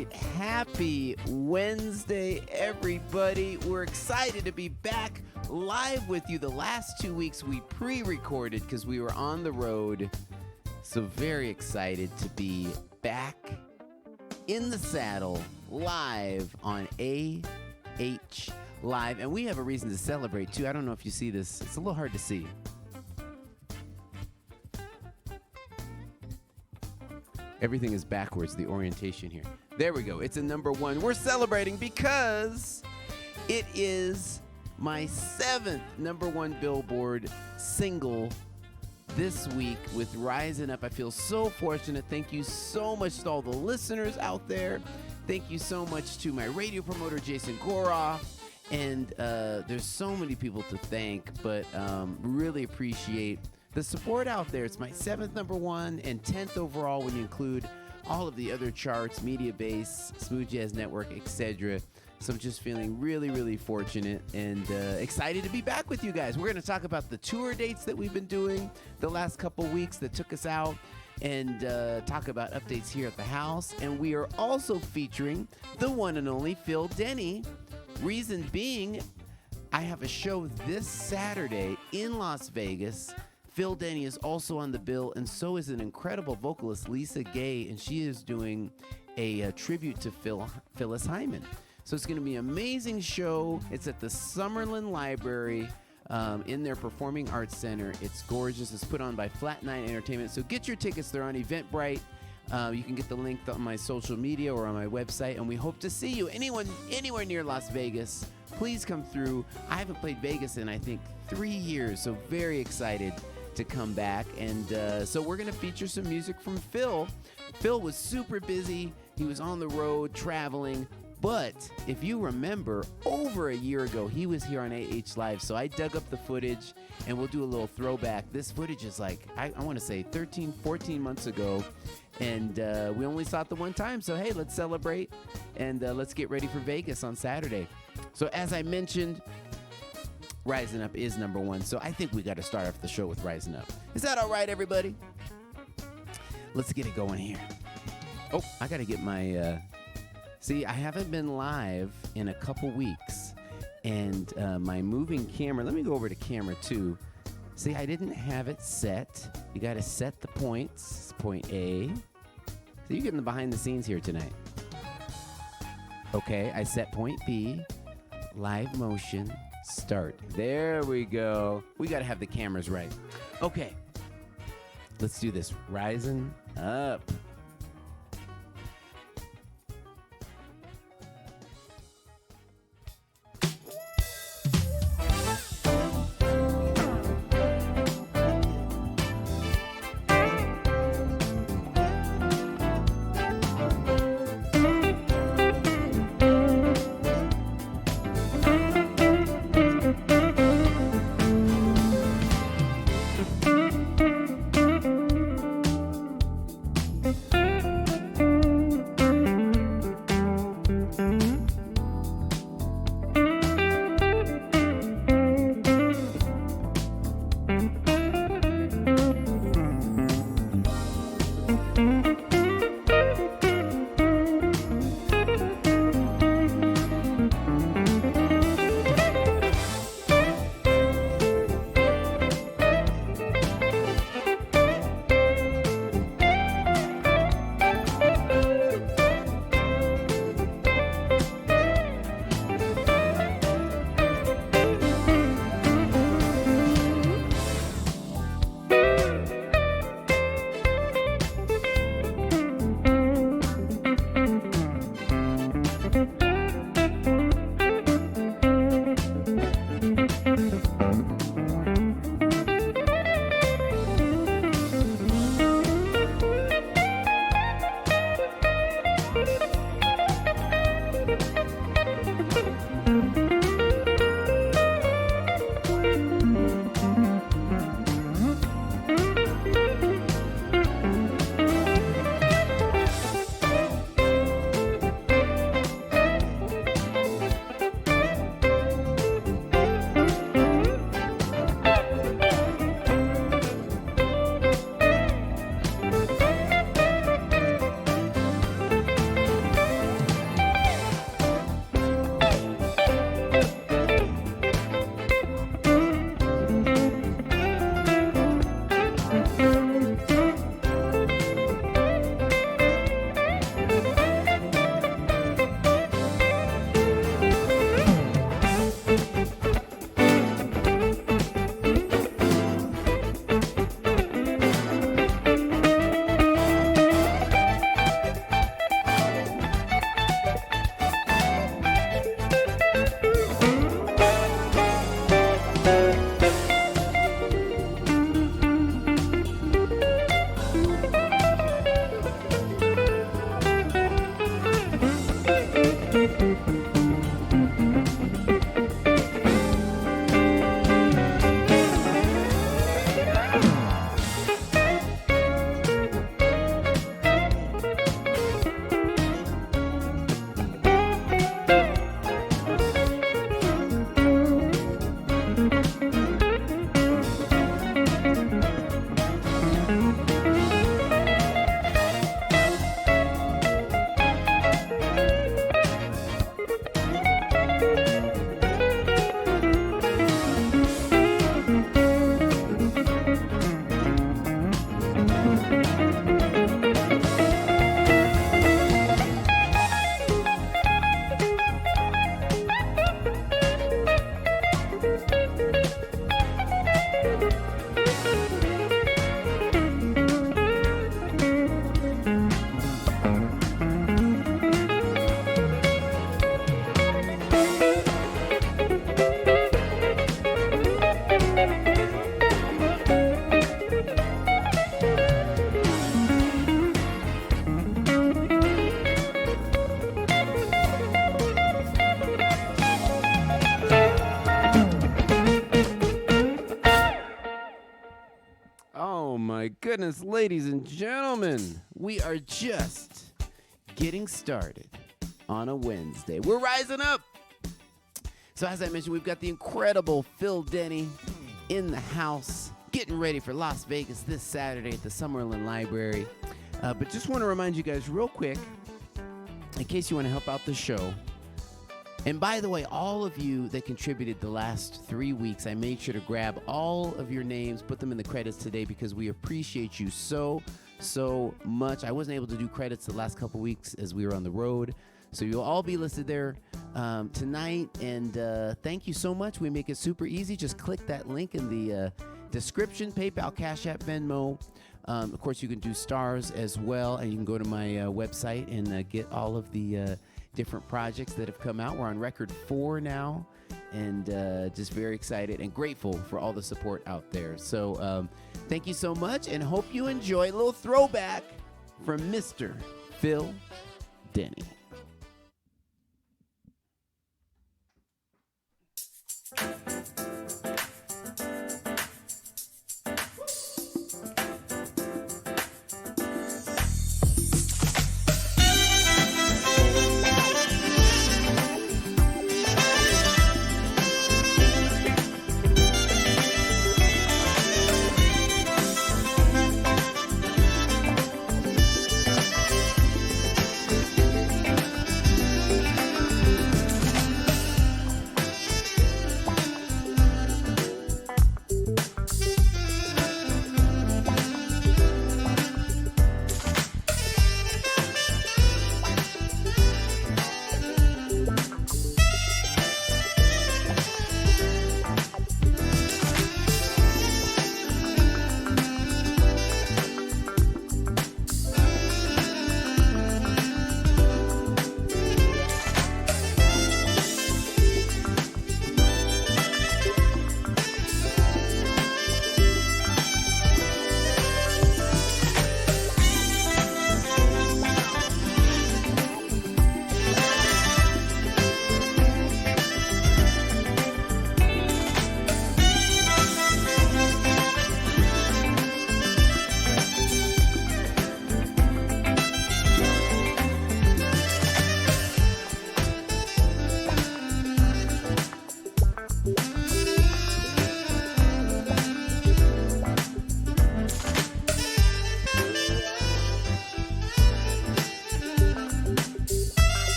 right. Happy Wednesday, everybody. We're excited to be back live with you. The last 2 weeks we pre-recorded because we were on the road. So very excited to be back in the saddle live on AH Live. And we have a reason to celebrate, too. I don't know if you see this. It's a little hard to see. Everything is backwards, the orientation here. There we go. It's a number one. We're celebrating because it is my 7th number one Billboard single this week with Rising Up. I feel so fortunate. Thank you so much to all the listeners out there. Thank you so much to my radio promoter, Jason Goroff. And there's so many people to thank, but really appreciate the support out there. It's my 7th number one and 10th overall when you include all of the other charts, Media Base, Smooth Jazz Network, etc. So I'm just feeling really, really fortunate and excited to be back with you guys. We're going to talk about the tour dates that we've been doing the last couple weeks that took us out and talk about updates here at the house. And we are also featuring the one and only Phil Denny. Reason being, I have a show this Saturday in Las Vegas. Phil Denny is also on the bill, and so is an incredible vocalist, Lisa Gay, and she is doing a tribute to Phyllis Hyman. So it's going to be an amazing show. It's at the Summerlin Library in their Performing Arts Center. It's gorgeous. It's put on by Flat Nine Entertainment. So get your tickets. They're on Eventbrite. You can get the link on my social media or on my website, and we hope to see you. Anyone anywhere near Las Vegas, please come through. I haven't played Vegas in, I think, 3 years, so very excited to come back. And so we're going to feature some music from Phil. Phil was super busy. He was on the road traveling. But if you remember, over a year ago, he was here on AH Live. So I dug up the footage, and we'll do a little throwback. This footage is like, I want to say 13, 14 months ago. And we only saw it the one time. So, hey, let's celebrate, and let's get ready for Vegas on Saturday. So as I mentioned, Rising Up is number one. So I think we got to start off the show with Rising Up. Is that all right, everybody? Let's get it going here. Oh, I got to get my... See, I haven't been live in a couple weeks, and my moving camera, let me go over to camera 2. See, I didn't have it set. You got to set the points. Point A. So you're getting the behind the scenes here tonight. Okay, I set point B. Live motion, start. There we go. We got to have the cameras right. Okay, let's do this. Rising Up. goodness, ladies and gentlemen, we are just getting started on a Wednesday. We're rising up. So as I mentioned, we've got the incredible Phil Denny in the house, getting ready for Las Vegas this Saturday at the Summerlin Library. But just want to remind you guys real quick, in case you want to help out the show. And by the way, all of you that contributed the last 3 weeks, I made sure to grab all of your names, put them in the credits today because we appreciate you so much. I wasn't able to do credits the last couple weeks as we were on the road. So you'll all be listed there tonight. And thank you so much. We make it super easy. Just click that link in the description, PayPal, Cash App, Venmo. Of course, you can do stars as well. And you can go to my website and get all of the different projects that have come out. We're on record 4 now, and just very excited and grateful for all the support out there. So thank you so much, and hope you enjoy a little throwback from Mr. Phil Denny.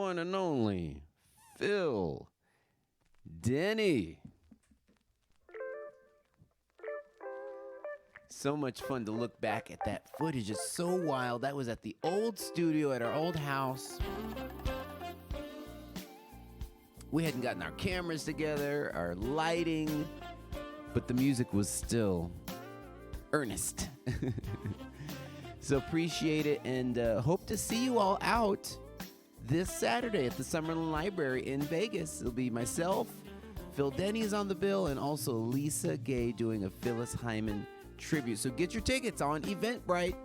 one and only Phil Denny. So much fun to look back at that footage. It's so wild. That was at the old studio at our old house. We hadn't gotten our cameras together, our lighting, but the music was still earnest. So appreciate it, and hope to see you all out this Saturday at the Summerlin Library in Vegas. It'll be myself, Phil Denny is on the bill, and also Lisa Gay doing a Phyllis Hyman tribute. So get your tickets on Eventbrite.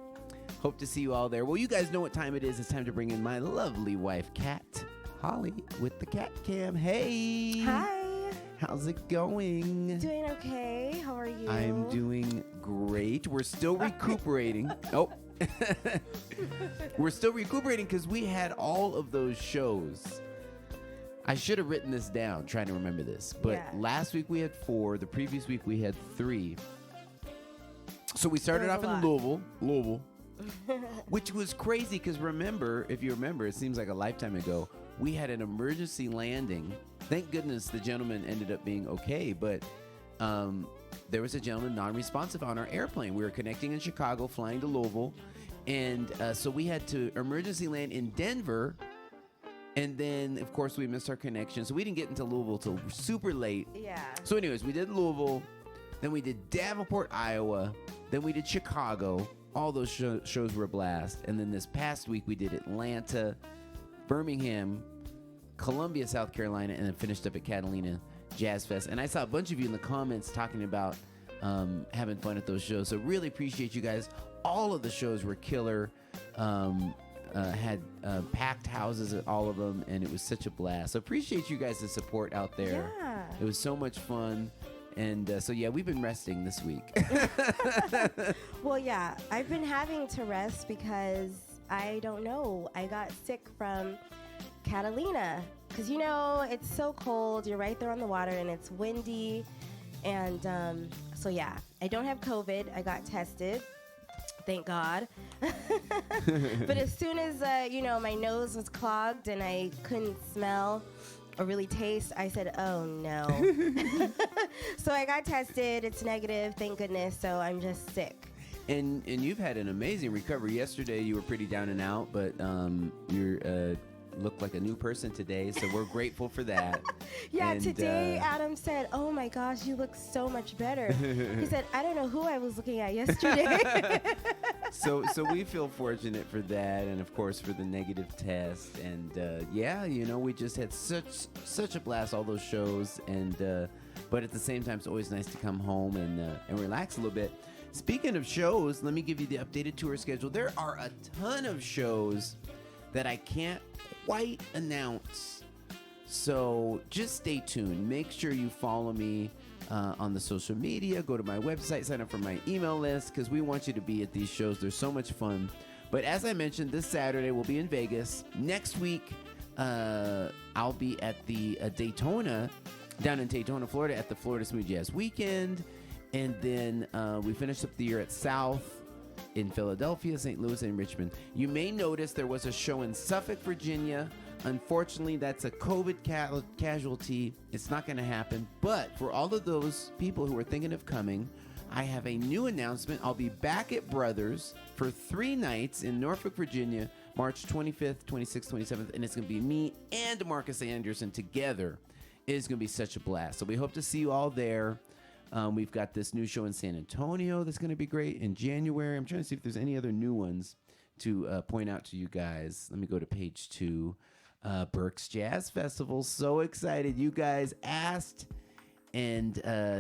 Hope to see you all there. Well, you guys know what time it is. It's time to bring in my lovely wife, Kat Holly, with the Cat Cam. Hey. Hi. How's it going? Doing okay. How are you? I'm doing great. We're still recuperating. Oh. We're still recuperating because we had all of those shows. I should have written this down, trying to remember this. But last week we had 4. The previous week we had 3. So we started off in Louisville, which was crazy because remember, if you remember, it seems like a lifetime ago, we had an emergency landing. Thank goodness the gentleman ended up being okay, but there was a gentleman non-responsive on our airplane. We were connecting in Chicago, flying to Louisville, and so we had to emergency land in Denver, and then, of course, we missed our connection, so we didn't get into Louisville till super late. Yeah. So anyways, we did Louisville, then we did Davenport, Iowa, then we did Chicago. All those shows were a blast, and then this past week we did Atlanta, Birmingham, Columbia, South Carolina, and then finished up at Catalina Jazz Fest. And I saw a bunch of you in the comments talking about having fun at those shows. So really appreciate you guys. All of the shows were killer. Had packed houses at all of them, and it was such a blast. So appreciate you guys' support out there. Yeah. It was so much fun. And so, yeah, we've been resting this week. Well, yeah, I've been having to rest because I don't know. I got sick from Catalina because, you know, it's so cold. You're right there on the water and it's windy. And so, yeah, I don't have COVID. I got tested. Thank God. But as soon as, you know, my nose was clogged and I couldn't smell or really taste, I said, oh, no. So I got tested. It's negative, thank goodness. So I'm just sick. And you've had an amazing recovery. Yesterday you were pretty down and out, but you look like a new person today, so we're grateful for that. Yeah, and, today Adam said, oh my gosh, you look so much better. He said, I don't know who I was looking at yesterday. So we feel fortunate for that, and of course for the negative test. And yeah, you know, we just had such a blast, all those shows, and but at the same time it's always nice to come home and relax a little bit. Speaking of shows, let me give you the updated tour schedule. There are a ton of shows that I can't quite announce, so just stay tuned. Make sure you follow me on the social media. Go to my website, sign up for my email list, because we want you to be at these shows. They're so much fun. But as I mentioned, this Saturday we'll be in Vegas. Next week I'll be at the Daytona, down in Daytona, Florida, at the Florida Smooth Jazz Weekend. And then we finished up the year at South in Philadelphia, St. Louis, and Richmond. You may notice there was a show in Suffolk, Virginia. Unfortunately, that's a COVID casualty. It's not going to happen. But for all of those people who are thinking of coming, I have a new announcement. I'll be back at Brothers for 3 nights in Norfolk, Virginia, March 25th, 26th, 27th. And it's going to be me and Marcus Anderson together. It is going to be such a blast. So we hope to see you all there. We've got this new show in San Antonio that's going to be great in January. I'm trying to see if there's any other new ones to point out to you guys. Let me go to page 2. Berks Jazz Festival. So excited. You guys asked, and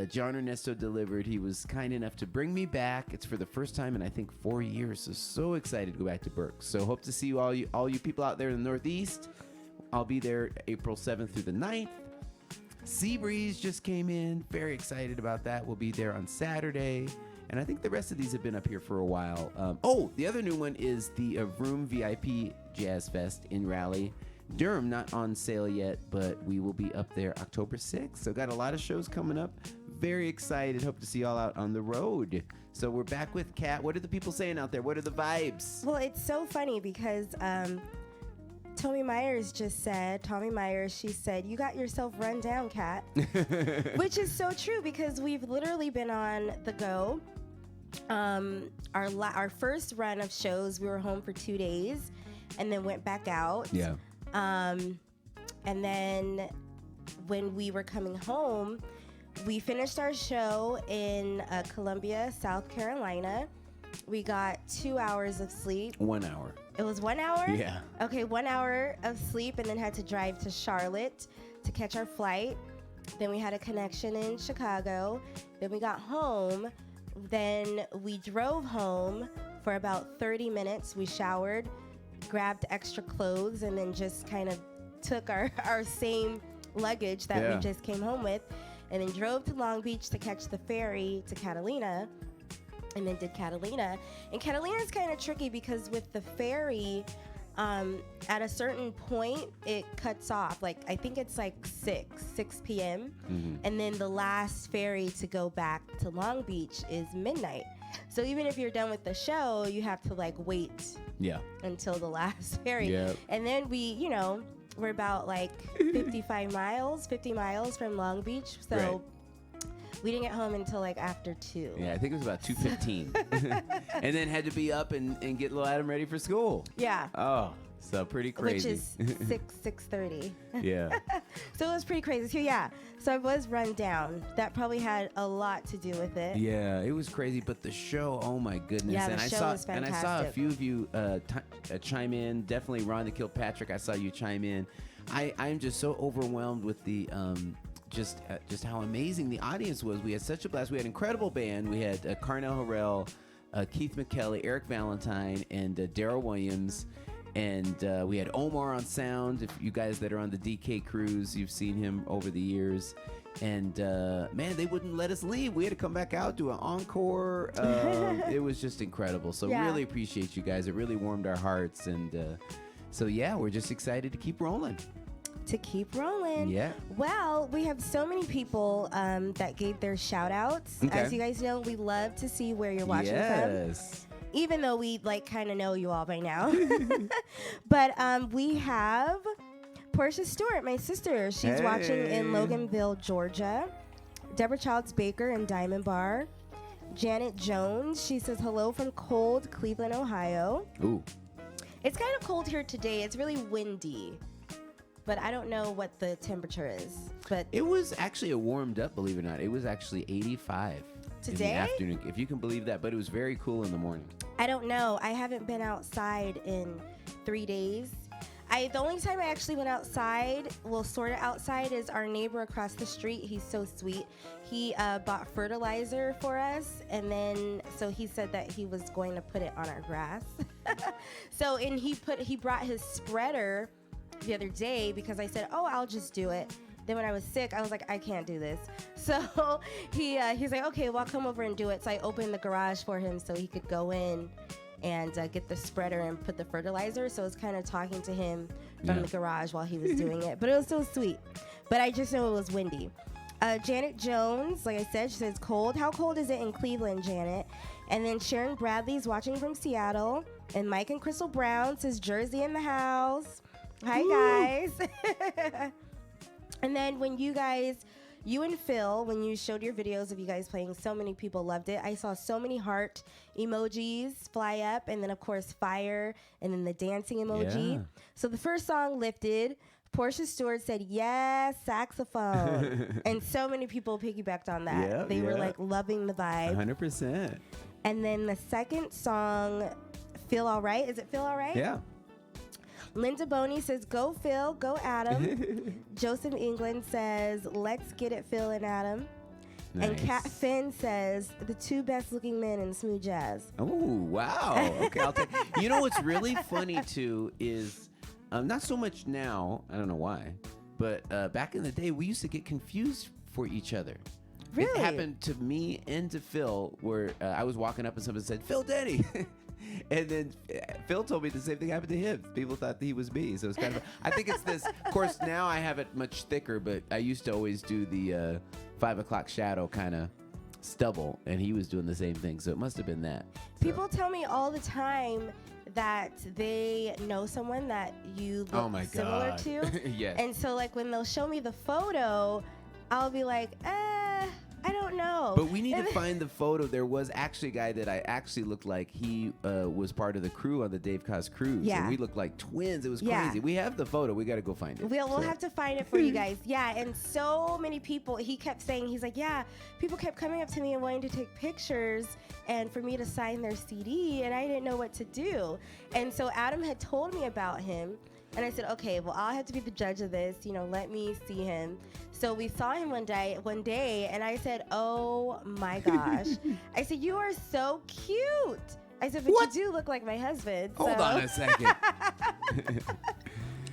John Ernesto delivered. He was kind enough to bring me back. It's for the first time in, I think, 4 years. So excited to go back to Berks. So hope to see you all you people out there in the Northeast. I'll be there April 7th through the 9th. Seabreeze just came in. Very excited about that. We'll be there on Saturday. And I think the rest of these have been up here for a while. The other new one is the Vroom VIP Jazz Fest in Raleigh, Durham. Not on sale yet, but we will be up there October 6th. So got a lot of shows coming up. Very excited. Hope to see you all out on the road. So we're back with Kat. What are the people saying out there? What are the vibes? Well, it's so funny because Tommy Myers just said, she said, "You got yourself run down, Kat." Which is so true because we've literally been on the go. Our first run of shows, we were home for 2 days and then went back out. Yeah. And then when we were coming home, we finished our show in Columbia, South Carolina. We got 2 hours of sleep. 1 hour. It was 1 hour? Yeah. Okay, 1 hour of sleep, and then had to drive to Charlotte to catch our flight. Then we had a connection in Chicago. Then we got home. Then we drove home for about 30 minutes. We showered, grabbed extra clothes, and then just kind of took our same luggage that we just came home with, and then drove to Long Beach to catch the ferry to Catalina. And then did Catalina. And Catalina is kind of tricky because with the ferry, at a certain point, it cuts off. Like, I think it's like 6 p.m. Mm-hmm. And then the last ferry to go back to Long Beach is midnight. So even if you're done with the show, you have to like wait until the last ferry. Yep. And then we're about like 50 miles from Long Beach. So. Right. We didn't get home until like after 2. Yeah, I think it was about 2:15. And then had to be up and get little Adam ready for school. Yeah. Oh, so pretty crazy. Which is 6:30. Yeah. So it was pretty crazy. So yeah, so I was run down. That probably had a lot to do with it. Yeah, it was crazy. But the show, oh my goodness. Yeah, the show was fantastic. And I saw a few of you chime in. Definitely Rhonda Kilpatrick, I saw you chime in. I'm just so overwhelmed with the... Just how amazing the audience was. We had such a blast. We had an incredible band. We had Carnell Harrell, Keith McKelly, Eric Valentine, and Daryl Williams. And we had Omar on sound. If you guys that are on the DK cruise, you've seen him over the years. And man, they wouldn't let us leave. We had to come back out, do an encore. It was just incredible. So really appreciate you guys. It really warmed our hearts. And so yeah, we're just excited to keep rolling. Yeah. Well, we have so many people that gave their shout outs. Okay. As you guys know, we love to see where you're watching from. Even though we kind of know you all by now. But we have Portia Stewart, my sister. She's watching in Loganville, Georgia. Deborah Childs Baker in Diamond Bar. Janet Jones, she says hello from cold Cleveland, Ohio. Ooh. It's kind of cold here today. It's really windy. But I don't know what the temperature is. But it was actually warmed up, believe it or not. It was actually 85 today? In the afternoon, if you can believe that. But it was very cool in the morning. I don't know. I haven't been outside in 3 days. The only time I actually went outside, well, sort of outside, is our neighbor across the street. He's so sweet. He bought fertilizer for us, and then so he said that he was going to put it on our grass. He brought his spreader the other day because I said, I'll just do it. Then when I was sick, I was like, I can't do this. So he's like, okay, well, I'll come over and do it. So I opened the garage for him so he could go in and get the spreader and put the fertilizer. So I was kind of talking to him from the garage while he was doing it. But it was so sweet. But I just know it was windy. Janet Jones, like I said, she says cold. How cold is it in Cleveland, Janet? And then Sharon Bradley's watching from Seattle. And Mike and Crystal Brown says Jersey in the house. Hi, guys. And then when you and Phil, when you showed your videos of you guys playing, so many people loved it. I saw so many heart emojis fly up, and then, of course, fire, and then the dancing emoji. Yeah. So the first song lifted. Portia Stewart said, yes, saxophone. And so many people piggybacked on that. They were, like, loving the vibe. 100%. And then the second song, Feel All Right. Is it Feel All Right? Yeah. Linda Boney says, go Phil, go Adam. Joseph England says, let's get it, Phil and Adam. Nice. And Kat Finn says, the two best looking men in smooth jazz. Oh, wow. Okay, I'll take. You know what's really funny, too, is not so much now, I don't know why, but back in the day, we used to get confused for each other. Really? It happened to me and to Phil, where I was walking up and someone said, Phil Denny. And then Phil told me the same thing happened to him. People thought that he was me. So it's kind of, I think it's this, of course, now I have it much thicker, but I used to always do the 5 o'clock shadow kind of stubble, and he was doing the same thing. So it must have been that. So. People tell me all the time that they know someone that you look similar to. Yes. And so, like, when they'll show me the photo, I'll be like, I don't know. But we need to find the photo. There was actually a guy that I actually looked like he was part of the crew on the Dave Koz cruise. Yeah. And we looked like twins. It was Yeah. crazy. We have the photo. We got to go find it. We'll have to find it for you guys. Yeah, and so many people, he kept saying, he's like, yeah, people kept coming up to me and wanting to take pictures and for me to sign their CD, and I didn't know what to do. And so Adam had told me about him, and I said, okay, well, I'll have to be the judge of this. You know, let me see him. So we saw him one day, and I said, oh my gosh. I said, you are so cute. I said, but you do look like my husband. Hold on a second.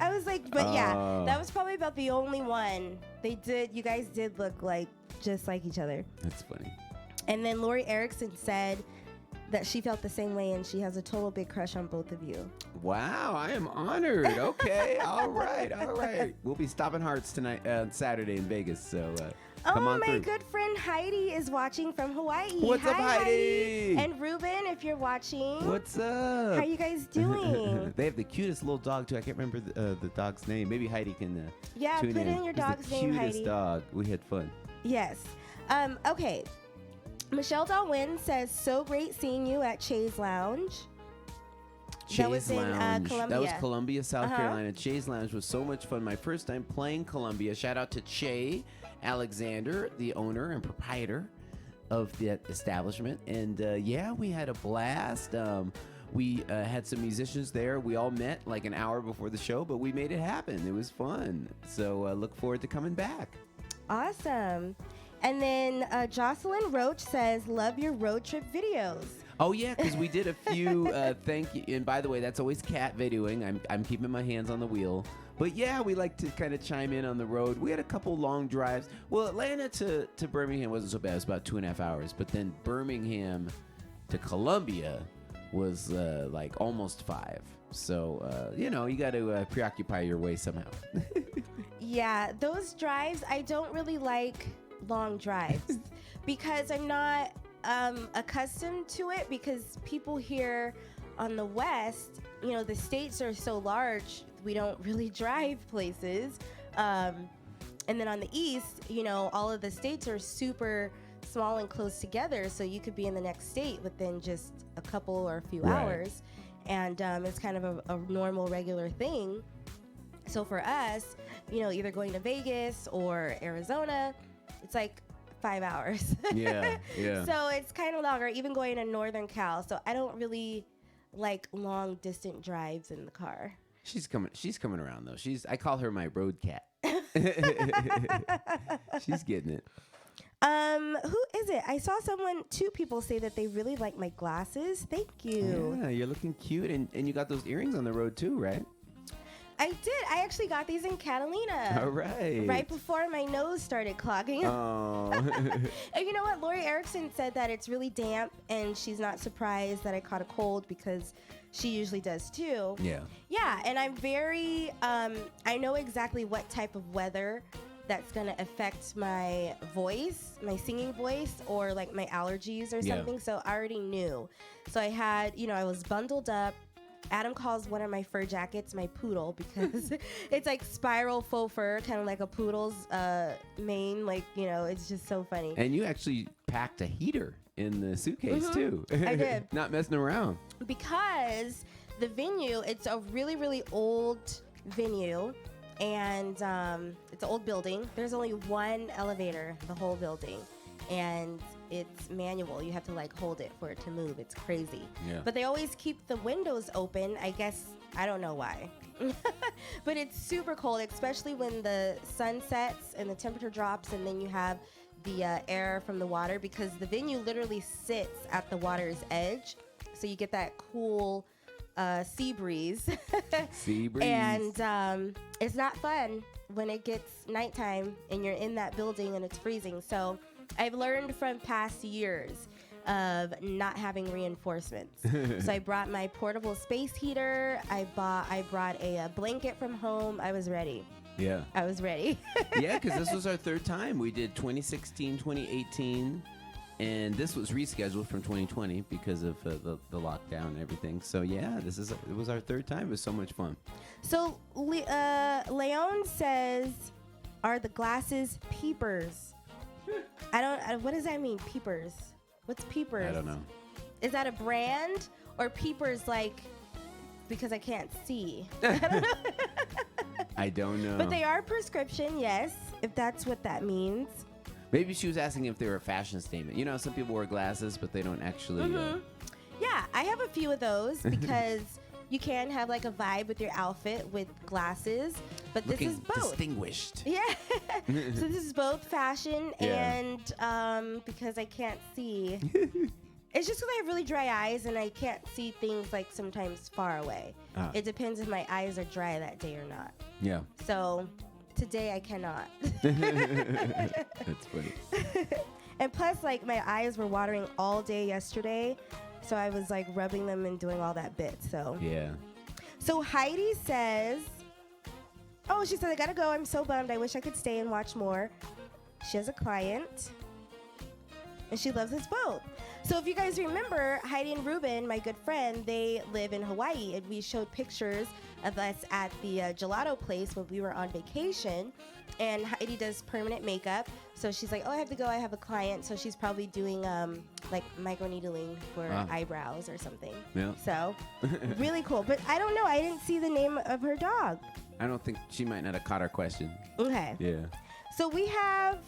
I was like, but yeah, that was probably about the only one. You guys did look like just like each other. That's funny. And then Lori Erickson said that she felt the same way and she has a total big crush on both of you. Wow, I am honored. Okay, all right. We'll be stopping hearts tonight, Saturday in Vegas. So come on through. My good friend Heidi is watching from Hawaii. What's up, Heidi? And Ruben, if you're watching. What's up? How you guys doing? They have the cutest little dog too. I can't remember the dog's name. Maybe Heidi can tune put in your dog's name, Heidi. The cutest dog. We had fun. Yes. Okay. Michelle Dalwin says, so great seeing you at Che's Lounge. That was in Columbia. That was Columbia, South Carolina. Che's Lounge was so much fun. My first time playing Columbia. Shout out to Che Alexander, the owner and proprietor of that establishment. And yeah, we had a blast. We had some musicians there. We all met like an hour before the show, but we made it happen. It was fun. So look forward to coming back. Awesome. And then Jocelyn Roach says, love your road trip videos. Oh, yeah, because we did a few, thank you. And by the way, that's always cat videoing. I'm keeping my hands on the wheel. But yeah, we like to kind of chime in on the road. We had a couple long drives. Well, Atlanta to Birmingham wasn't so bad. It was about 2.5 hours. But then Birmingham to Columbia was like almost 5. So, you got to preoccupy your way somehow. Yeah, those drives, I don't really like long drives because I'm not accustomed to it, because people here on the West, the states are so large, we don't really drive places. And then on the East, all of the states are super small and close together, so you could be in the next state within just a couple or a few hours. And it's kind of a normal, regular thing. So for us, either going to Vegas or Arizona, it's like 5 hours. Yeah. So it's kind of longer, even going to Northern Cal. So I don't really like long distant drives in the car. She's coming around though. I call her my road cat. She's getting it. Who is it? I saw 2 people say that they really like my glasses. Thank you. Yeah, you're looking cute, and you got those earrings on the road too, right? I did. I actually got these in Catalina. All right. Right before my nose started clogging. Oh. And you know what? Lori Erickson said that it's really damp, and she's not surprised that I caught a cold because she usually does too. Yeah. Yeah, and I'm very, I know exactly what type of weather that's going to affect my voice, my singing voice, or like my allergies or something. Yeah. So I already knew. So I had, I was bundled up. Adam calls one of my fur jackets my poodle because it's like spiral faux fur, kind of like a poodle's mane. Like, it's just so funny. And you actually packed a heater in the suitcase too. I did. Not messing around. Because the venue, it's a really, really old venue. And it's an old building. There's only one elevator, the whole building. And it's manual. You have to hold it for it to move. It's crazy. Yeah. But they always keep the windows open. I guess, I don't know why. But it's super cold, especially when the sun sets and the temperature drops, and then you have the air from the water, because the venue literally sits at the water's edge. So you get that cool sea breeze. Sea breeze. And it's not fun when it gets nighttime and you're in that building and it's freezing. So I've learned from past years of not having reinforcements. So I brought my portable space heater. I brought a blanket from home. I was ready. Yeah. I was ready. Yeah, because this was our 3rd time. We did 2016, 2018, And this was rescheduled from 2020 because of the lockdown and everything. So yeah, it was our third time. It was so much fun. So Leon says, "Are the glasses peepers?" What does that mean? Peepers. What's peepers? I don't know. Is that a brand or peepers like because I can't see? I don't know. I don't know. But they are prescription, yes, if that's what that means. Maybe she was asking if they were a fashion statement. You know, some people wear glasses, but they don't actually. Yeah, I have a few of those because you can have like a vibe with your outfit with glasses, but this is both. Distinguished. Yeah. So this is both fashion and because I can't see. It's just because I have really dry eyes and I can't see things like sometimes far away. It depends if my eyes are dry that day or not. Yeah. So today I cannot. That's funny. And plus, like, my eyes were watering all day yesterday, so I was like rubbing them and doing all that bit. So yeah. So Heidi says, "Oh, she said I gotta go. I'm so bummed. I wish I could stay and watch more." She has a client, and she loves us both. So if you guys remember, Heidi and Ruben, my good friend, they live in Hawaii, and we showed pictures of us at the gelato place when we were on vacation. And Heidi does permanent makeup, so she's like, "Oh, I have to go. I have a client." So she's probably doing like microneedling for eyebrows or something. Yeah. So really cool. But I don't know. I didn't see the name of her dog. I don't think she might not have caught our question. Okay. Yeah. So we have,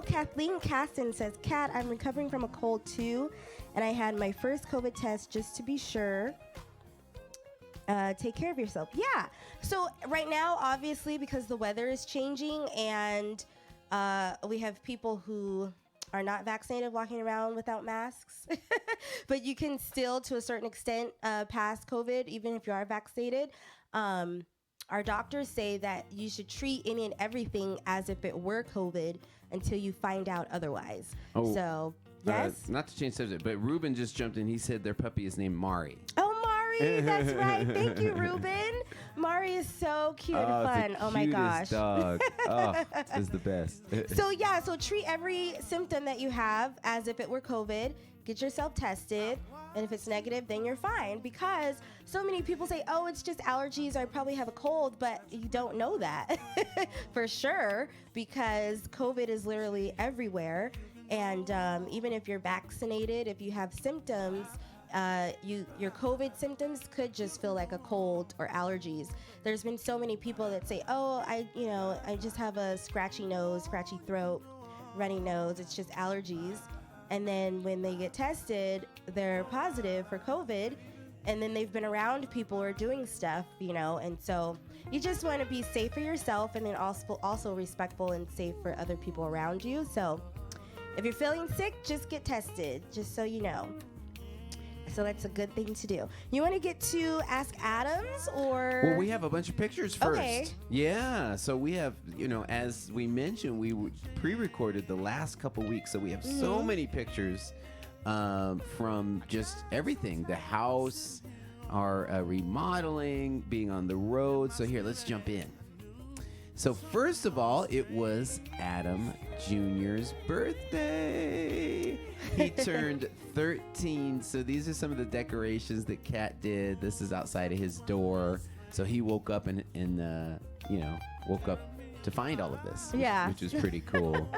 Kathleen Caston says, "Kat, I'm recovering from a cold too, and I had my first COVID test just to be sure. Take care of yourself." Yeah. So right now, obviously, because the weather is changing and we have people who are not vaccinated walking around without masks, but you can still, to a certain extent, pass COVID even if you are vaccinated. Our doctors say that you should treat any and everything as if it were COVID until you find out otherwise. Oh, so, yes? Not to change subject, but Ruben just jumped in. He said their puppy is named Mari. Oh, Mari, that's right. Thank you, Ruben. Mari is so cute and fun. Oh, my gosh. Dog. Oh, is the best. So treat every symptom that you have as if it were COVID. Get yourself tested. And if it's negative, then you're fine, because so many people say, "Oh, it's just allergies, or I probably have a cold," but you don't know that for sure, because COVID is literally everywhere. And even if you're vaccinated, if you have symptoms, your COVID symptoms could just feel like a cold or allergies. There's been so many people that say, "Oh, I just have a scratchy nose, scratchy throat, runny nose. It's just allergies." And then when they get tested, they're positive for COVID. And then they've been around people who are doing stuff, And so you just want to be safe for yourself, and then also respectful and safe for other people around you. So if you're feeling sick, just get tested, just so you know. So that's a good thing to do. You want to get to Ask Adams, or? Well, we have a bunch of pictures first. Okay. Yeah. So we have, as we mentioned, we pre-recorded the last couple weeks. So we have so many pictures from just everything. The house, our remodeling, being on the road. So here, let's jump in. So first of all, it was Adam Jr.'s birthday. He turned 13. So these are some of the decorations that Kat did. This is outside of his door. So he woke up and woke up to find all of this. Yeah. Which is pretty cool.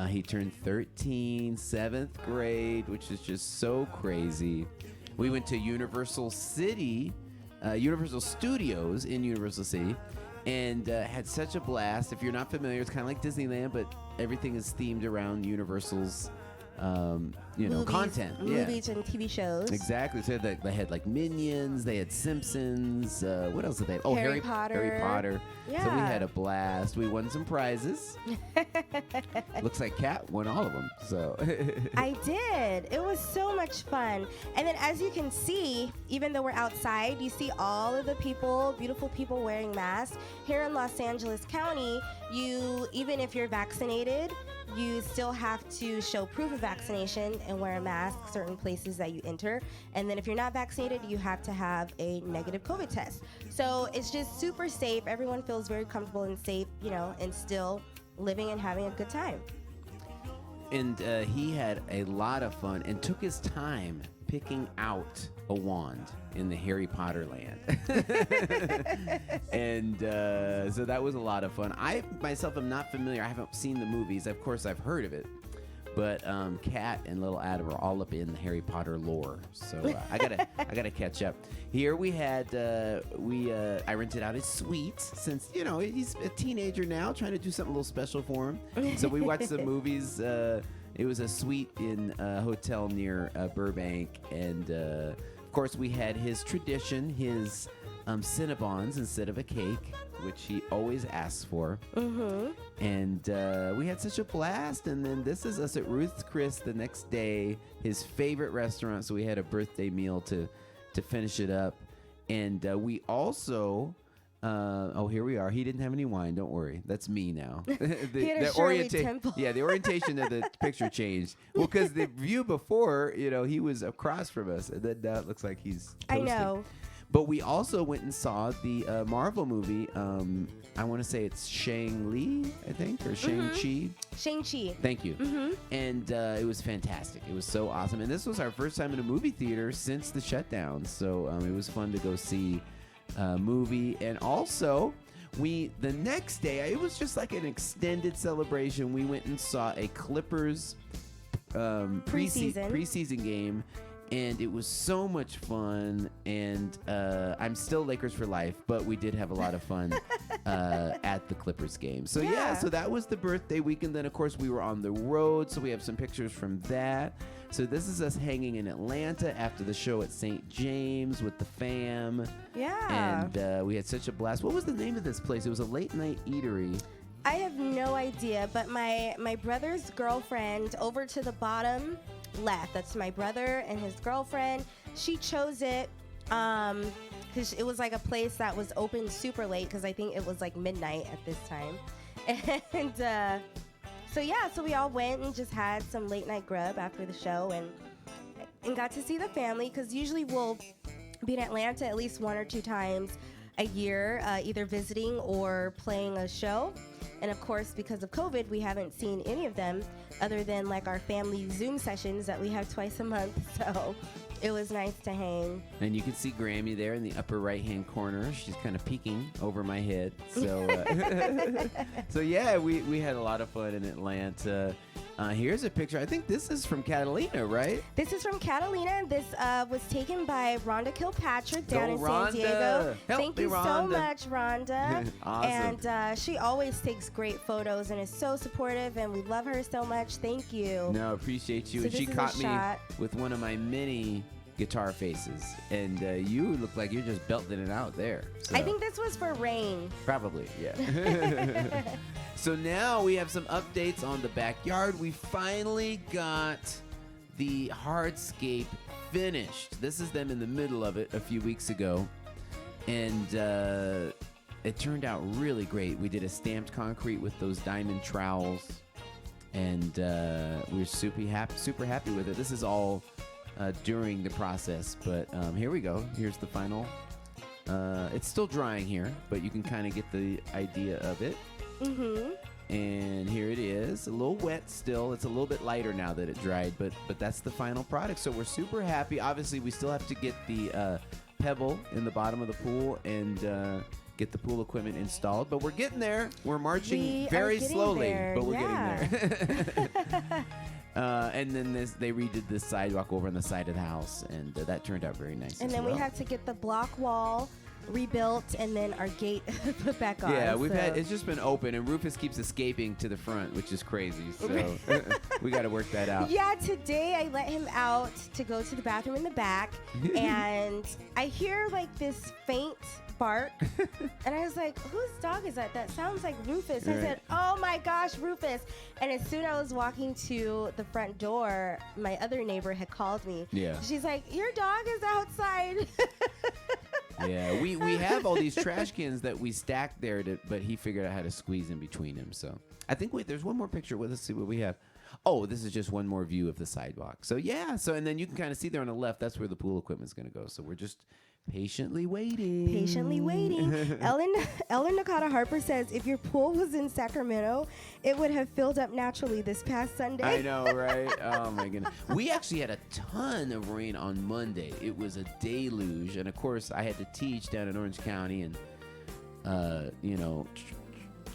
He turned 13, 7th grade, which is just so crazy. We went to Universal Studios in Universal City. And had such a blast. If you're not familiar, it's kind of like Disneyland, but everything is themed around Universal's, movies, content. Movies and TV shows. Exactly. So they had like Minions, they had Simpsons. What else did they have? Oh, Harry Potter. Harry Potter. Yeah. So we had a blast. We won some prizes. Looks like Kat won all of them. So I did. It was so much fun. And then, as you can see, even though we're outside, you see all of the beautiful people wearing masks. Here in Los Angeles County, even if you're vaccinated, you still have to show proof of vaccination and wear a mask certain places that you enter. And then if you're not vaccinated, you have to have a negative COVID test. So it's just super safe. Everyone feels very comfortable and safe, and still living and having a good time. And he had a lot of fun and took his time picking out a wand in the Harry Potter land. And so that was a lot of fun. I myself am not familiar. I haven't seen the movies. Of course, I've heard of it. But Kat and little Adam are all up in the Harry Potter lore, so I gotta catch up. Here we had I rented out his suite since he's a teenager now, trying to do something a little special for him. So we watched the movies. It was a suite in a hotel near Burbank, and of course we had his tradition, his Cinnabons instead of a cake, which he always asks for. Mm-hmm. And we had such a blast. And then this is us at Ruth's Chris the next day, his favorite restaurant. So we had a birthday meal to finish it up. And we also, here we are. He didn't have any wine. Don't worry. That's me now. The orientation. Yeah, the orientation of the picture changed. Well, because the view before, he was across from us. And then now it looks like he's toasting. I know. But we also went and saw the Marvel movie. I want to say it's Shang-Li, I think, or Shang-Chi. Shang-Chi. Thank you. Mm-hmm. And it was fantastic. It was so awesome. And this was our first time in a movie theater since the shutdown. So it was fun to go see a movie. And also, the next day, it was just like an extended celebration. We went and saw a Clippers preseason game. And it was so much fun, and I'm still Lakers for life, but we did have a lot of fun at the Clippers game. So so that was the birthday weekend. Then, of course, we were on the road, so we have some pictures from that. So this is us hanging in Atlanta after the show at St. James with the fam. Yeah. And we had such a blast. What was the name of this place? It was a late-night eatery. I have no idea, but my brother's girlfriend over to the bottom left. That's my brother and his girlfriend. She chose it because it was like a place that was open super late because I think it was like midnight at this time. And so we all went and just had some late night grub after the show and got to see the family because usually we'll be in Atlanta at least 1 or 2 times a year, either visiting or playing a show. And of course, because of COVID, we haven't seen any of them other than like our family Zoom sessions that we have twice a month. So it was nice to hang. And you can see Grammy there in the upper right-hand corner. She's kind of peeking over my head. So, so yeah, we had a lot of fun in Atlanta. Here's a picture. I think this is from Catalina, right? This is from Catalina. This was taken by Rhonda Kilpatrick down in San Diego. Thank you so much, Rhonda. Awesome. And she always takes great photos and is so supportive, and we love her so much. Thank you. No, appreciate you. So and she caught me with one of my many guitar faces, and you look like you're just belting it out there. So. I think this was for rain. Probably, yeah. So now we have some updates on the backyard. We finally got the hardscape finished. This is them in the middle of it a few weeks ago, and it turned out really great. We did a stamped concrete with those diamond trowels, and we were super happy with it. This is all during the process, but here we go. Here's the final. It's still drying here, but you can kind of get the idea of it. Mm-hmm. And here it is, a little wet still. It's a little bit lighter now that it dried, but that's the final product. So we're super happy. Obviously, we still have to get the pebble in the bottom of the pool and get the pool equipment installed, but we're getting there. We're marching very slowly, but we're getting there. And then they redid this sidewalk over on the side of the house, and that turned out very nice. And then we have to get the block wall rebuilt and then our gate put back on. Yeah, it's just been open, and Rufus keeps escaping to the front, which is crazy. So we got to work that out. Yeah, today I let him out to go to the bathroom in the back, and I hear like this faint bark, and I was like, whose dog is that? That sounds like Rufus. Right. I said, oh my gosh, Rufus. And as soon as I was walking to the front door, my other neighbor had called me. Yeah. She's like, your dog is outside. Yeah, we have all these trash cans that we stacked there, but he figured out how to squeeze in between them. So I think there's one more picture. Let's see what we have. Oh, this is just one more view of the sidewalk. So yeah, and then you can kind of see there on the left, that's where the pool equipment's going to go. So we're just Patiently waiting. Patiently waiting. Ellen Nakata Harper says, if your pool was in Sacramento, it would have filled up naturally this past Sunday. I know, right? Oh, my goodness. We actually had a ton of rain on Monday. It was a deluge. And, of course, I had to teach down in Orange County and,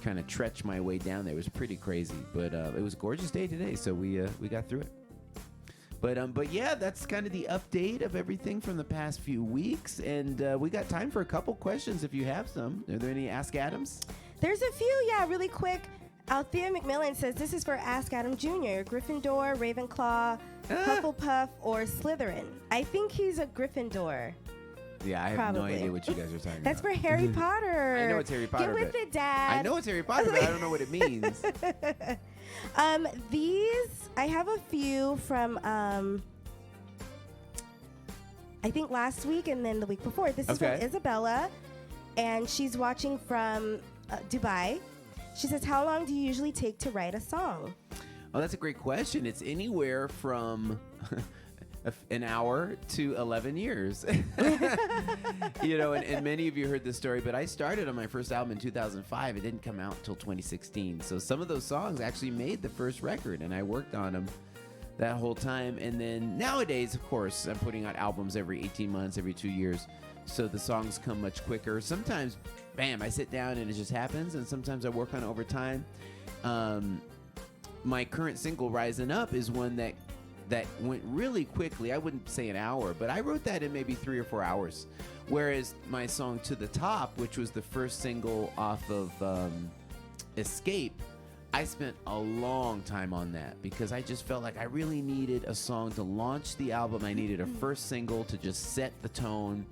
kind of tretch my way down there. It was pretty crazy. But it was a gorgeous day today, so we got through it. But yeah, that's kind of the update of everything from the past few weeks. And we got time for a couple questions if you have some. Are there any Ask Adams? There's a few, yeah, really quick. Althea McMillan says, this is for Ask Adam Jr., Gryffindor, Ravenclaw, Hufflepuff, or Slytherin. I think he's a Gryffindor. Yeah, I have no idea what you guys are talking about. That's for Harry Potter. I know it's Harry Potter. Get with it, Dad. I know it's Harry Potter, but I don't know what it means. These, I have a few from, I think last week and then the week before. This is from Isabella, and she's watching from Dubai. She says, how long do you usually take to write a song? Oh, that's a great question. It's anywhere from an hour to 11 years. And many of you heard this story, but I started on my first album in 2005. It didn't come out until 2016. So some of those songs actually made the first record, and I worked on them that whole time. And then nowadays, of course, I'm putting out albums every 18 months, every 2 years. So the songs come much quicker. Sometimes, bam, I sit down and it just happens. And sometimes I work on it over time. My current single, Rising Up, is one that went really quickly. I wouldn't say an hour, but I wrote that in maybe 3 or 4 hours. Whereas my song To the Top, which was the first single off of Escape, I spent a long time on that because I just felt like I really needed a song to launch the album. I needed a first single to just set the tone.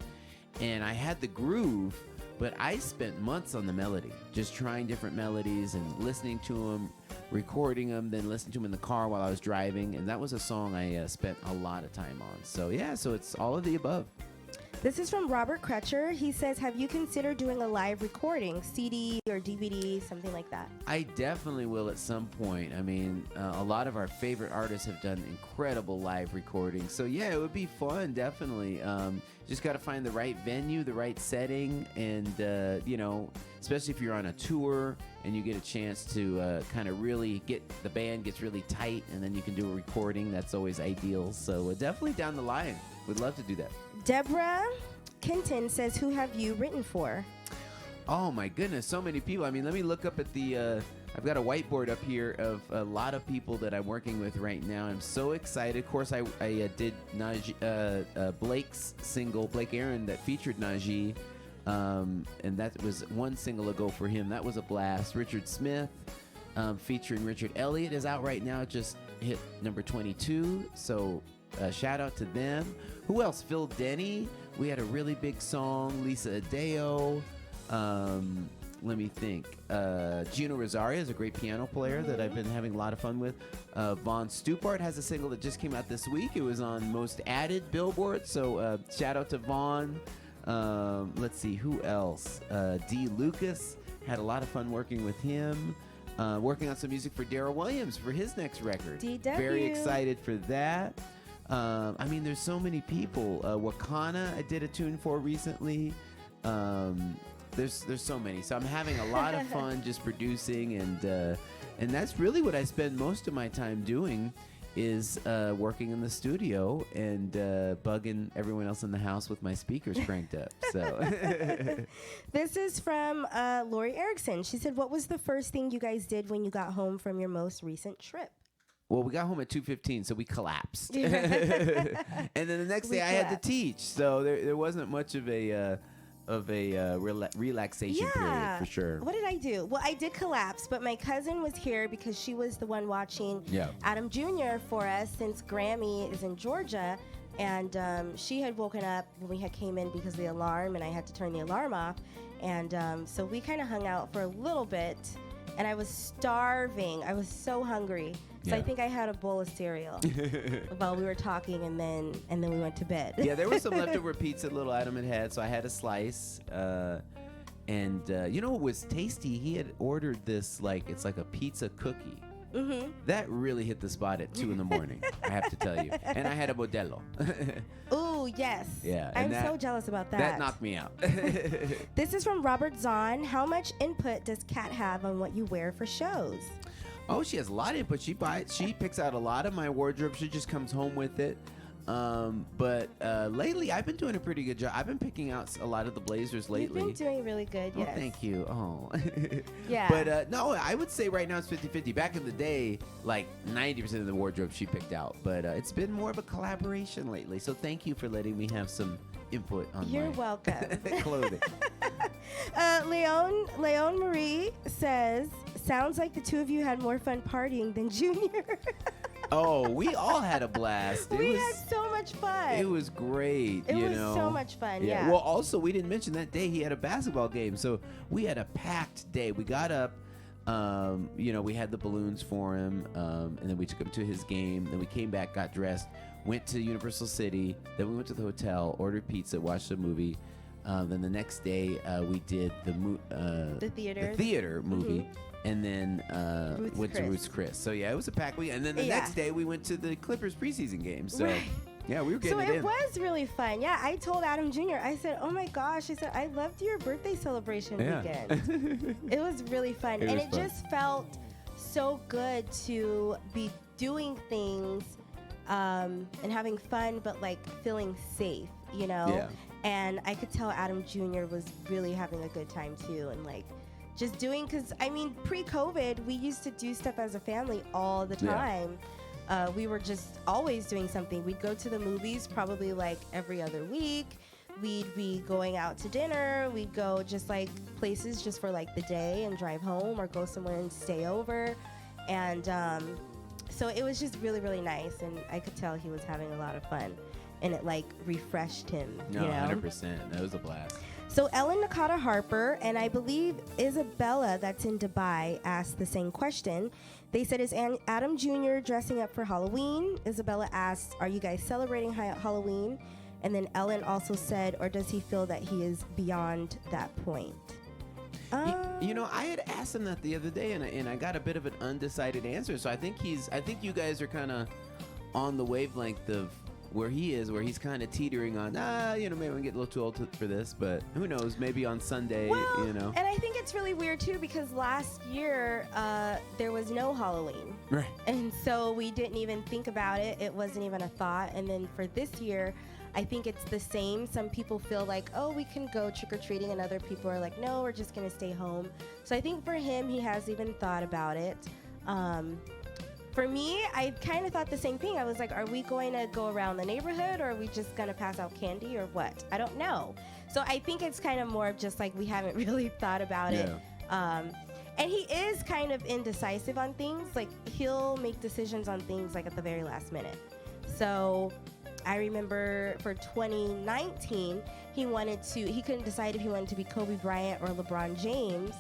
And I had the groove, but I spent months on the melody, just trying different melodies and listening to them, recording them, then listening to them in the car while I was driving. And that was a song I spent a lot of time on. So yeah, so it's all of the above. This is from Robert Crutcher. He says, have you considered doing a live recording, CD or DVD, something like that? I definitely will at some point. I mean, a lot of our favorite artists have done incredible live recordings. So yeah, it would be fun, definitely. Just got to find the right venue, the right setting, and, especially if you're on a tour and you get a chance to kind of really the band gets really tight, and then you can do a recording. That's always ideal. So definitely down the line. Would love to do that. Deborah Kenton says, who have you written for? Oh, my goodness. So many people. I mean, let me look up at the... I've got a whiteboard up here of a lot of people that I'm working with right now. I'm so excited. Of course, I did Blake's single, Blake Aaron, that featured Najee. And that was one single ago for him. That was a blast. Richard Smith featuring Richard Elliott is out right now. Just hit number 22. So... shout out to them. Who else? Phil Denny. We had a really big song. Lisa Adeo. Let me think. Gino Rosario is a great piano player that I've been having a lot of fun with. Von Stupart has a single that just came out this week. It was on Most Added Billboard. So shout out to Von. Let's see. Who else? D. Lucas. Had a lot of fun working with him. Working on some music for Darryl Williams for his next record. DW. Very excited for that. I mean, there's so many people. Wakana, I did a tune for recently. There's so many. So I'm having a lot of fun just producing, and that's really what I spend most of my time doing is working in the studio and bugging everyone else in the house with my speakers cranked up. So this is from Lori Erickson. She said, what was the first thing you guys did when you got home from your most recent trip? Well, we got home at 2:15, so we collapsed. And then the next day I had to teach, so there wasn't much of a relaxation period for sure. What did I do? Well, I did collapse, but my cousin was here because she was the one watching Adam Jr. for us since Grammy is in Georgia. And she had woken up when we had came in because of the alarm, and I had to turn the alarm off. And so we kind of hung out for a little bit, and I was starving. I was so hungry. So I think I had a bowl of cereal while we were talking, and then we went to bed. Yeah, there was some leftover pizza little Adam had, so I had a slice. And you know what was tasty? He had ordered this, it's like a pizza cookie. Mm-hmm. That really hit the spot at 2 in the morning, I have to tell you. And I had a Modelo. Ooh, yes. Yeah. I'm so jealous about that. That knocked me out. This is from Robert Zahn. How much input does Kat have on what you wear for shows? Oh, she has a lot of input. She picks out a lot of my wardrobe. She just comes home with it. But lately, I've been doing a pretty good job. I've been picking out a lot of the blazers lately. You've been doing really good, yes. Oh, thank you. Oh. Yeah. But no, I would say right now it's 50-50. Back in the day, like 90% of the wardrobe she picked out. But it's been more of a collaboration lately. So thank you for letting me have some input on You're my welcome. clothing. Leon Marie says, sounds like the two of you had more fun partying than Junior. Oh, we all had a blast. We had so much fun. It was great. It was so much fun, yeah. Well, also, we didn't mention that day he had a basketball game. So we had a packed day. We got up, we had the balloons for him, and then we took him to his game. Then we came back, got dressed, went to Universal City. Then we went to the hotel, ordered pizza, watched a movie. Then the next day, we did the theater movie. Mm-hmm. And then went to Ruth's Chris. So, yeah, it was a packed week. And then the next day, we went to the Clippers preseason game. So, yeah, we were getting it in. So, it was really fun. Yeah, I told Adam Jr., I said, oh, my gosh. I said, I loved your birthday celebration weekend. It was really fun. And it just felt so good to be doing things and having fun, but, like, feeling safe, you know? Yeah. And I could tell Adam Jr. was really having a good time, too. And, like, just doing, because I mean, pre-COVID, we used to do stuff as a family all the time. We were just always doing something. We'd go to the movies probably like every other week. We'd be going out to dinner. We'd go just like places just for like the day and drive home, or go somewhere and stay over. And so it was just really, really nice. And I could tell he was having a lot of fun. And it like refreshed him. No, you know? 100%. That was a blast. So Ellen Nakata Harper and I believe Isabella, that's in Dubai, asked the same question. They said, is Adam Jr. dressing up for Halloween? Isabella asked, are you guys celebrating Halloween? And then Ellen also said, or does he feel that he is beyond that point? I had asked him that the other day, and I got a bit of an undecided answer. So I think you guys are kind of on the wavelength of where he is, where he's kind of teetering on, maybe we get a little too old for this, but who knows, maybe on Sunday, And I think it's really weird, too, because last year, there was no Halloween. Right. And so we didn't even think about it. It wasn't even a thought. And then for this year, I think it's the same. Some people feel like, oh, we can go trick-or-treating, and other people are like, no, we're just going to stay home. So I think for him, he has even thought about it. For me, I kind of thought the same thing. I was like, are we going to go around the neighborhood, or are we just going to pass out candy, or what? I don't know. So I think it's kind of more of just like we haven't really thought about it. And he is kind of indecisive on things. Like, he'll make decisions on things like at the very last minute. So I remember for 2019, he couldn't decide if he wanted to be Kobe Bryant or LeBron James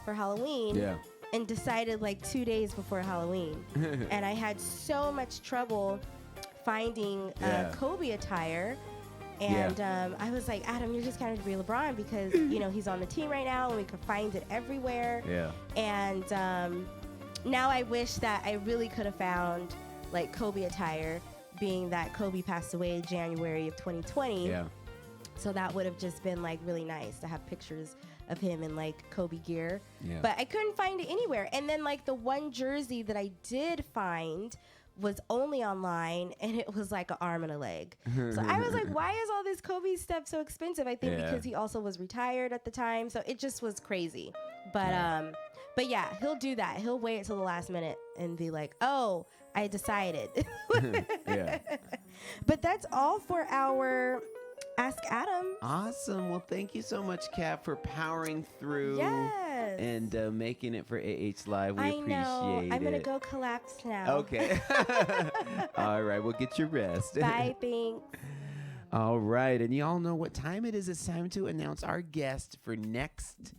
for Halloween. Yeah. And decided like 2 days before Halloween. And I had so much trouble finding Kobe attire. And I was like, Adam, you're just going to be LeBron because, he's on the team right now and we can find it everywhere. Yeah. And now I wish that I really could have found like Kobe attire, being that Kobe passed away January of 2020. Yeah. So that would have just been like really nice to have pictures of him in like Kobe gear. Yeah. But I couldn't find it anywhere. And then like the one jersey that I did find was only online, and it was like an arm and a leg. So I was like, why is all this Kobe stuff so expensive? I think because he also was retired at the time. So it just was crazy. But yeah, he'll do that. He'll wait till the last minute and be like, oh, I decided. Yeah. But that's all for our Ask Adam. Awesome. Well, thank you so much, Kat, for powering through and making it for AH Live. We appreciate it. I'm going to go collapse now. Okay. All right. Well, get your rest. Bye. Thanks. All right. And y'all know what time it is. It's time to announce our guest for next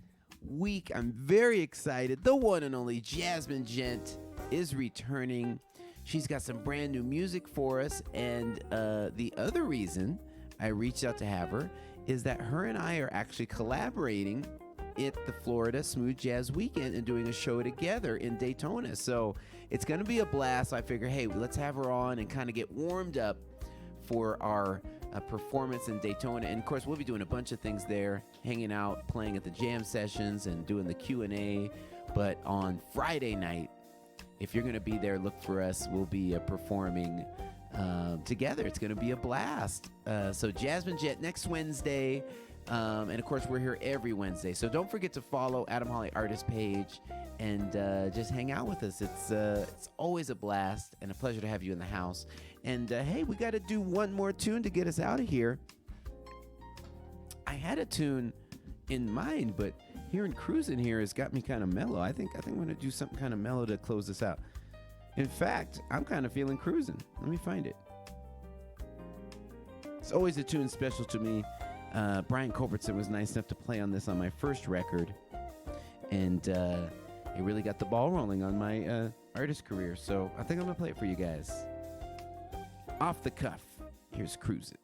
week. I'm very excited. The one and only Jasmine Gent is returning. She's got some brand new music for us. And the other reason I reached out to have her is that her and I are actually collaborating at the Florida Smooth Jazz Weekend and doing a show together in Daytona. So it's going to be a blast. I figure, hey, let's have her on and kind of get warmed up for our performance in Daytona. And of course, we'll be doing a bunch of things there, hanging out, playing at the jam sessions, and doing the Q&A. But on Friday night, if you're going to be there, look for us. We'll be performing together. It's going to be a blast. So Jasmine Jet next Wednesday. And of course, we're here every Wednesday. So don't forget to follow Adam Holly Artist page and just hang out with us. It's always a blast and a pleasure to have you in the house. And hey, we got to do one more tune to get us out of here. I had a tune in mind, but hearing Cruisin' here has got me kind of mellow. I think I'm going to do something kind of mellow to close this out. In fact, I'm kind of feeling Cruisin'. Let me find it. It's always a tune special to me. Brian Culbertson was nice enough to play on this on my first record, and he really got the ball rolling on my artist career. So I think I'm going to play it for you guys. Off the cuff, here's Cruisin'.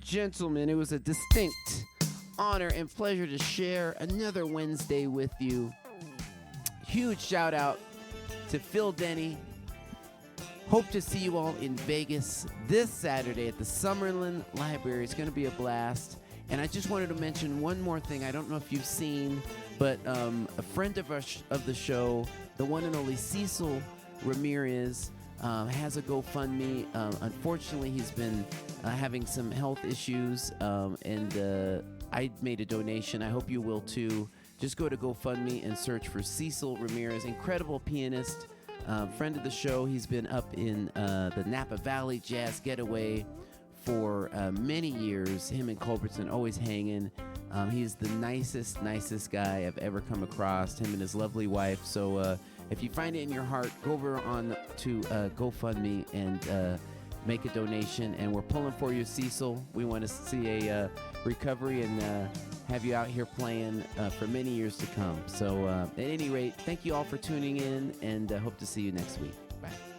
gentlemen, it was a distinct honor and pleasure to share another Wednesday with you. Huge shout out to Phil Denny. Hope to see you all in Vegas this Saturday at the Summerlin Library. It's going to be a blast. And I just wanted to mention one more thing. I don't know if you've seen, but a friend of the show, the one and only Cecil Ramirez, has a GoFundMe. Unfortunately, he's been having some health issues, and I made a donation. I hope you will too. Just go to GoFundMe and search for Cecil Ramirez, incredible pianist, friend of the show. He's been up in the Napa Valley Jazz Getaway for many years. Him and Culbertson always hanging. He's the nicest guy I've ever come across, him and his lovely wife. So if you find it in your heart, go over on to GoFundMe and make a donation. And we're pulling for you, Cecil. We want to see a recovery and have you out here playing for many years to come. So at any rate, thank you all for tuning in, and hope to see you next week. Bye.